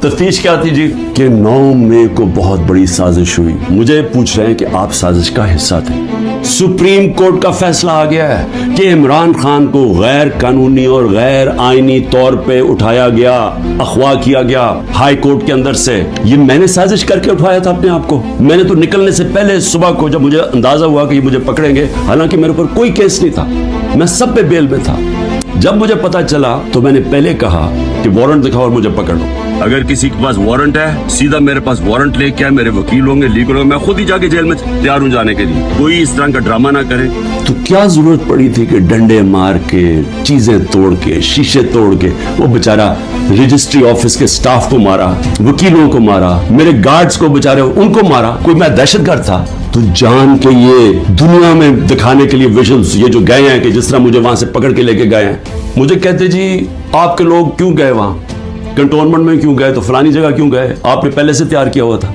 तफ्तीश क्या थी जी कि 9 मई को बहुत बड़ी साजिश हुई। मुझे पूछ रहे हैं कि आप साजिश का हिस्सा थे। सुप्रीम कोर्ट का फैसला आ गया है कि इमरान खान को गैर कानूनी और गैर आईनी तौर पे उठाया गया, अगवा किया गया हाई कोर्ट के अंदर से। ये मैंने साजिश करके उठाया था अपने आप को। मैंने तो निकलने से पहले सुबह को जब मुझे अंदाजा हुआ कि ये मुझे पकड़ेंगे, हालांकि मेरे ऊपर कोई केस नहीं था, मैं सब पे बेल में था। जब मुझे पता चला तो मैंने पहले कहा कि वारंट दिखाओ और मुझे पकड़ लो। अगर किसी के पास वारंट है, सीधा मेरे पास वारंट लेके आए, मेरे वकील होंगे, लीगल होंगे, मैं खुद ही जाके जेल में तैयार हूं जाने के लिए। कोई इस तरह का ड्रामा ना करे। तो क्या जरूरत पड़ी थी कि डंडे मार के, चीजें तोड़ के, शीशे तोड़ के वो बेचारा रजिस्ट्री ऑफिस के स्टाफ को मारा, वकीलों को मारा, मेरे गार्ड्स को बेचारे उनको मारा। कोई मैं दहशतगर्द था? तो जान के ये दुनिया में दिखाने के लिए विजुअल्स ये जो गए हैं कि जिस तरह मुझे वहां से पकड़ के लेके गए हैं, मुझे कहते जी आपके लोग क्यों गए वहां, कंटोनमेंट में क्यों गए, तो फलानी जगह क्यों गए, आपने पहले से तैयार किया हुआ था।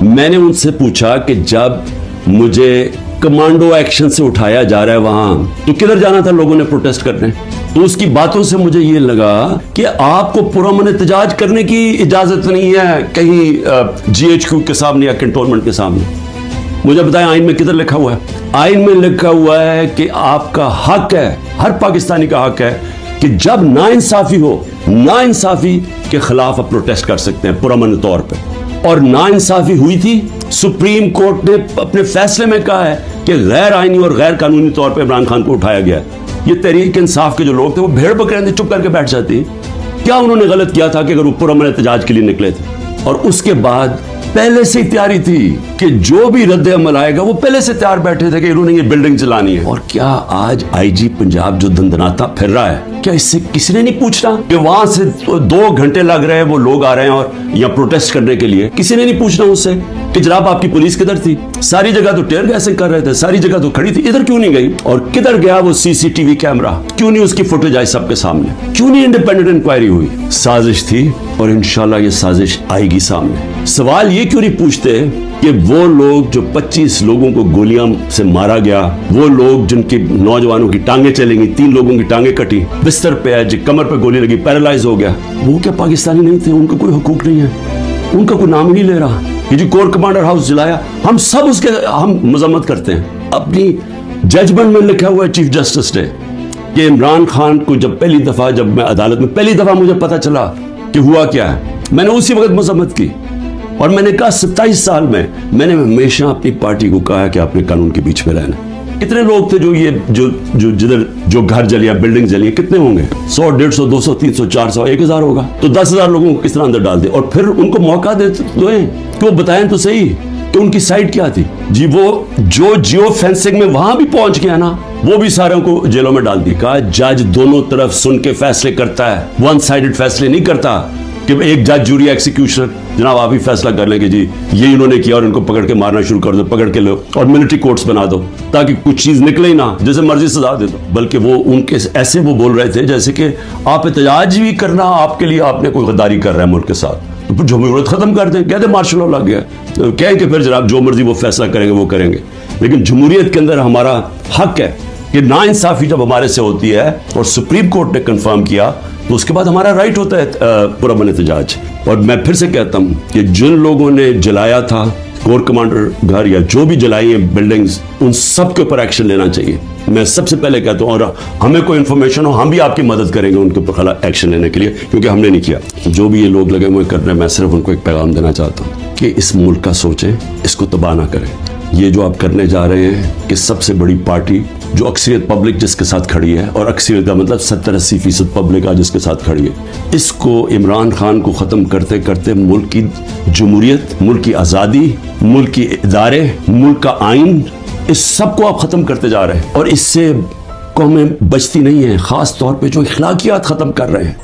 मैंने उनसे पूछा कि जब मुझे कमांडो एक्शन से उठाया जा रहा है वहां, तो किधर जाना था लोगों ने प्रोटेस्ट करने? तो उसकी बातों से मुझे ये लगा कि आपको पुरअमन एहतजाज करने की इजाजत नहीं है कहीं GHQ के सामने या कंटोनमेंट के सामने। मुझे बताएं आइन में किधर लिखा हुआ है? आइन में लिखा हुआ है कि आपका हक है, हर पाकिस्तानी का हक है कि जब नाइंसाफी हो, नाइंसाफी के खिलाफ आप प्रोटेस्ट कर सकते हैं पुरअमन तौर पे। और नाइंसाफी हुई थी। सुप्रीम कोर्ट ने अपने फैसले में कहा है कि गैर आईनी और गैर कानूनी तौर पे इमरान खान को उठाया गया। ये तहरीक इंसाफ के जो लोग थे वो भेड़ बकरे चुप करके बैठ जाते। क्या उन्होंने गलत किया था कि अगर वो पुरअमन एहतजाज के लिए निकले थे? और उसके बाद पहले से ही तैयारी थी कि जो भी रद्द अमल आएगा वो पहले से तैयार बैठे थे कि इन्होंने ये बिल्डिंग चलानी है। और क्या आज IG पंजाब जो दंदनाता फिर रहा है, क्या इससे किसी ने नहीं पूछना कि वहां से 2 घंटे लग रहे हैं वो लोग आ रहे हैं और या प्रोटेस्ट करने के लिए? किसी ने नहीं पूछना उससे कि जनाब आपकी पुलिस किधर थी? सारी जगह तो टेयर गैसिंग कर रहे थे, सारी जगह तो खड़ी थी, इधर क्यों नहीं गई? और किधर गया वो CCTV कैमरा? क्यों नहीं उसकी फुटेज आई सबके सामने? क्यों नहीं इंडिपेंडेंट इंक्वायरी हुई? साजिश थी और इंशाल्लाह ये साजिश आएगी सामने। सवाल ये क्यों नहीं पूछते कि वो लोग जो 25 लोगों को गोलियां से मारा गया, वो लोग जिनके नौजवानों की टांगे चलेंगी, 3 लोगों की टांगे कटी, बिस्तर पे है, कमर पे गोली लगी, पैरालाइज हो गया, वो क्या पाकिस्तानी नहीं थे? उनका कोई हुकूक नहीं है, उनका कोई नाम ही नहीं ले रहा। ये जो कोर कमांडर हाउस जलाया, हम सब उसके हम मजम्मत करते हैं। अपनी जजमेंट में लिखा हुआ है चीफ जस्टिस ने कि इमरान खान को जब पहली दफा, जब मैं अदालत में पहली दफा मुझे पता चला कि हुआ क्या है, मैंने उसी वक्त मजम्मत की। और मैंने कहा 27 साल में मैंने हमेशा अपनी पार्टी को कहा कि आपने कानून के बीच में रहना। कितने लोग थे जो ये जो जिधर जो घर जलिया, बिल्डिंग जली, कितने होंगे? 100, 150, 200, 300, 400, 1000 होगा। तो 10,000 लोगों को किस तरह अंदर डाल दे और फिर उनको मौका दे दो कि वो बताएं तो सही कि उनकी साइड क्या थी। जी वो जो जियो फेंसिंग में वहां भी पहुंच गया ना, वो भी सारों को जेलों में डाल दी। कहा जज दोनों तरफ सुन के फैसले करता है, वन साइडेड फैसले नहीं करता कि एक जज, जूरी, एक्सिक्यूशनर जनाब आप ही फैसला कर लेंगे जी ये इन्होंने किया और इनको पकड़ के मारना शुरू कर दो, पकड़ के लो और मिलिट्री कोर्ट्स बना दो ताकि कुछ चीज निकले ही ना, जैसे मर्जी सजा दे दो। बल्कि वो उनके ऐसे वो बोल रहे थे जैसे कि आप एहतजाज भी करना आपके लिए आपने कोई गद्दारी कर रहा है मुल्क के साथ, तो फिर जमहूरियत खत्म कर दें, कहते मार्शल लॉ लग गया, तो कहें कि फिर जनाब जो मर्जी वो फैसला करेंगे वो करेंगे। लेकिन जमहूरियत के अंदर हमारा हक है कि नाइंसाफी जब हमारे से होती है और सुप्रीम कोर्ट ने कंफर्म किया तो उसके बाद हमारा राइट होता है पुरअमन एहतजाज। और मैं फिर से कहता हूं कि जिन लोगों ने जलाया था कोर कमांडर घर या जो भी जलाई है बिल्डिंग्स, उन सब के ऊपर एक्शन लेना चाहिए। मैं सबसे पहले कहता हूं और हमें कोई इन्फॉर्मेशन हो हम भी आपकी मदद करेंगे उनके ऊपर एक्शन लेने के लिए, क्योंकि हमने नहीं किया। जो भी ये लोग लगे हुए करने, मैं सिर्फ उनको एक पैगाम देना चाहता हूँ कि इस मुल्क का सोचें, इसको तबाह ना करें। ये जो आप करने जा रहे हैं कि सबसे बड़ी पार्टी जो अक्सरियत पब्लिक जिसके साथ खड़ी है, और अक्सरियत का मतलब 70-80% पब्लिक आज जिसके साथ खड़ी है, इसको इमरान खान को ख़त्म करते करते मुल्क की जमहूरियत, मुल्क की आज़ादी, मुल्क की इदारे, मुल्क का आइन, इस सब को आप ख़त्म करते जा रहे हैं। और इससे कौमें बचती नहीं हैं, ख़ास तौर पे जो अखलाकियात ख़त्म कर रहे हैं।